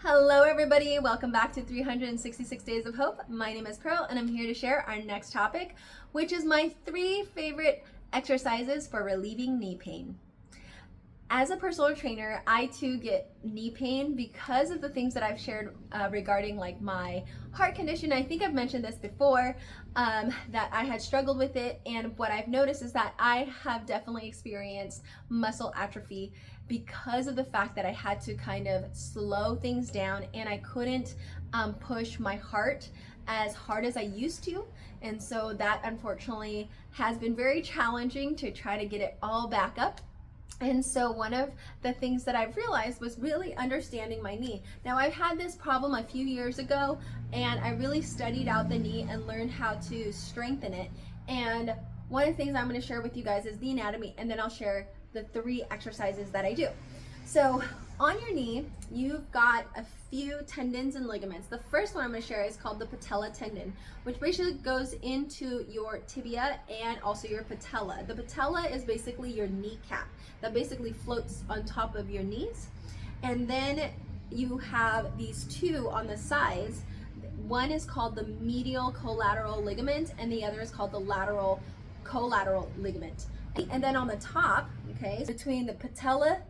Hello everybody, welcome back to 366 Days of Hope. My name is Pearl and I'm here to share our next topic, which is my 3 favorite exercises for relieving knee pain. As a personal trainer, I too get knee pain because of the things that I've shared regarding like my heart condition. I think I've mentioned this before, that I had struggled with it, and what I've noticed is that I have definitely experienced muscle atrophy because of the fact that I had to kind of slow things down and I couldn't push my heart as hard as I used to. And so that unfortunately has been very challenging to try to get it all back up. And so one of the things that I've realized was really understanding my knee. Now, I've had this problem a few years ago, and I really studied out the knee and learned how to strengthen it. And one of the things I'm going to share with you guys is the anatomy, and then I'll share the 3 exercises that I do. So on your knee, you've got a few tendons and ligaments. The first one I'm going to share is called the patella tendon, which basically goes into your tibia and also your patella. The patella is basically your kneecap that basically floats on top of your knees. And then you have these 2 on the sides. One is called the medial collateral ligament and the other is called the lateral collateral ligament. And then on the top, okay, between the patella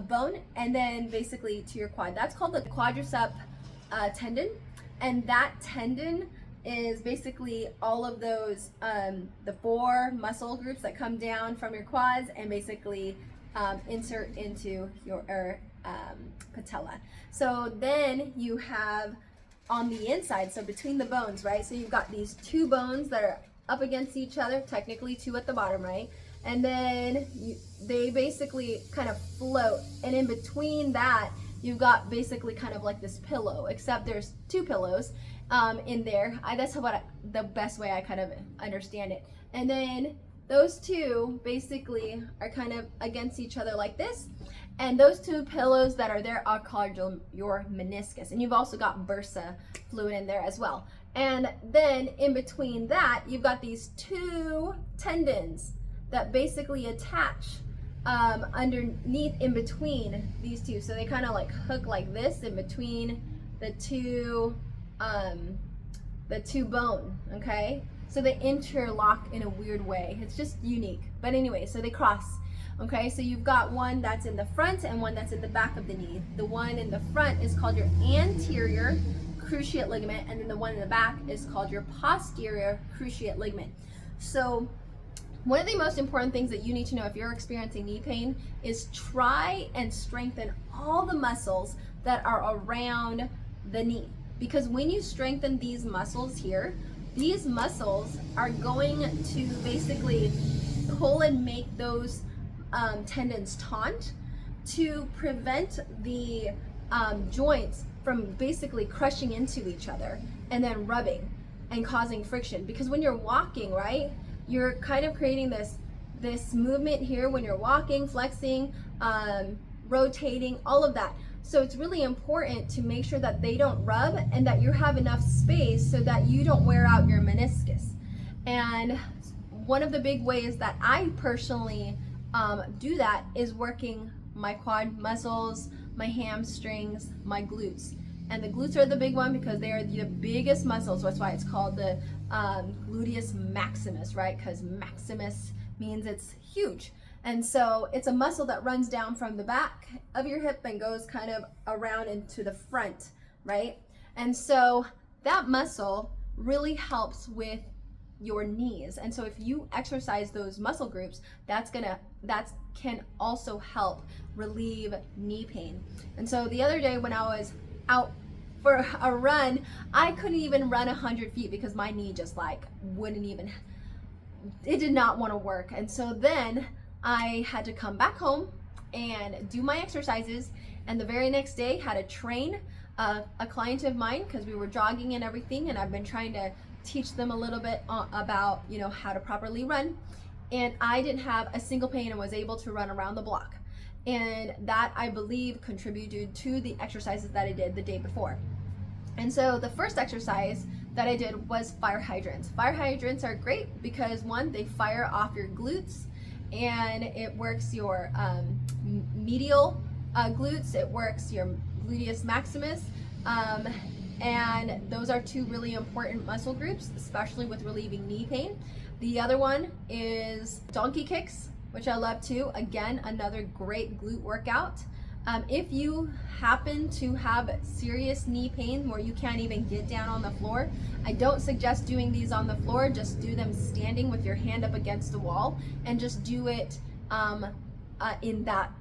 bone and then basically to your quad, that's called the quadricep tendon. And that tendon is basically all of those the 4 muscle groups that come down from your quads and basically insert into your patella. So then you have on the inside, so between the bones, right, so you've got these 2 bones that are up against each other, technically 2 at the bottom, right? And then they basically kind of float, and in between that you've got basically kind of like this pillow, except there's 2 pillows in there. That's the best way I kind of understand it. And then those 2 basically are kind of against each other like this, and those 2 pillows that are there are called your meniscus, and you've also got bursa fluid in there as well. And then in between that you've got these 2 tendons that basically attach underneath in between these 2. So they kind of like hook like this in between the two bone, okay? So they interlock in a weird way. It's just unique. But anyway, so they cross. Okay, so you've got one that's in the front and one that's in the back of the knee. The one in the front is called your anterior cruciate ligament, and then the one in the back is called your posterior cruciate ligament. So one of the most important things that you need to know if you're experiencing knee pain is try and strengthen all the muscles that are around the knee. Because when you strengthen these muscles here, these muscles are going to basically pull and make those tendons taut to prevent the joints from basically crushing into each other and then rubbing and causing friction. Because when you're walking, right, you're kind of creating this movement here when you're walking, flexing, rotating, all of that. So it's really important to make sure that they don't rub and that you have enough space so that you don't wear out your meniscus. And one of the big ways that I personally do that is working my quad muscles, my hamstrings, my glutes. And the glutes are the big one because they are the biggest muscles. That's why it's called the gluteus maximus, right? Because maximus means it's huge. And so it's a muscle that runs down from the back of your hip and goes kind of around into the front, right? And so that muscle really helps with your knees. And so if you exercise those muscle groups, that can also help relieve knee pain. And so the other day when I was out for a run, I couldn't even run 100 feet because my knee just like it did not want to work. And so then I had to come back home and do my exercises, and the very next day had to train a client of mine because we were jogging and everything, and I've been trying to teach them a little bit about how to properly run, and I didn't have a single pain and was able to run around the block. And that, I believe, contributed to the exercises that I did the day before. And so the first exercise that I did was fire hydrants. Fire hydrants are great because, one, they fire off your glutes, and it works your medial glutes, it works your gluteus maximus. And those are two really important muscle groups, especially with relieving knee pain. The other one is donkey kicks, which I love too. Again, another great glute workout. If you happen to have serious knee pain where you can't even get down on the floor, I don't suggest doing these on the floor. Just do them standing with your hand up against the wall, and just do it in that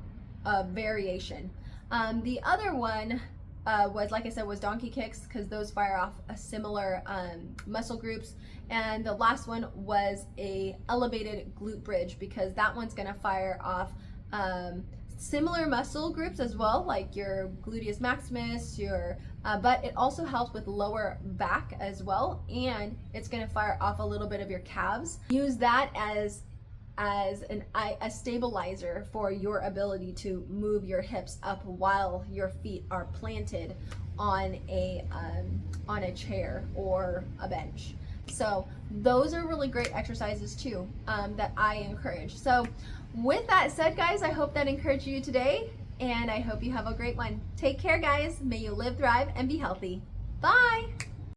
variation. The other one was, like I said, was donkey kicks, because those fire off a similar muscle groups. And the last one was a elevated glute bridge, because that one's going to fire off similar muscle groups as well, like your gluteus maximus, your but it also helps with lower back as well, and it's going to fire off a little bit of your calves. Use that as a stabilizer for your ability to move your hips up while your feet are planted on a chair or a bench. So those are really great exercises too, that I encourage. So with that said, guys, I hope that encouraged you today, and I hope you have a great one. Take care, guys. May you live, thrive, and be healthy. Bye.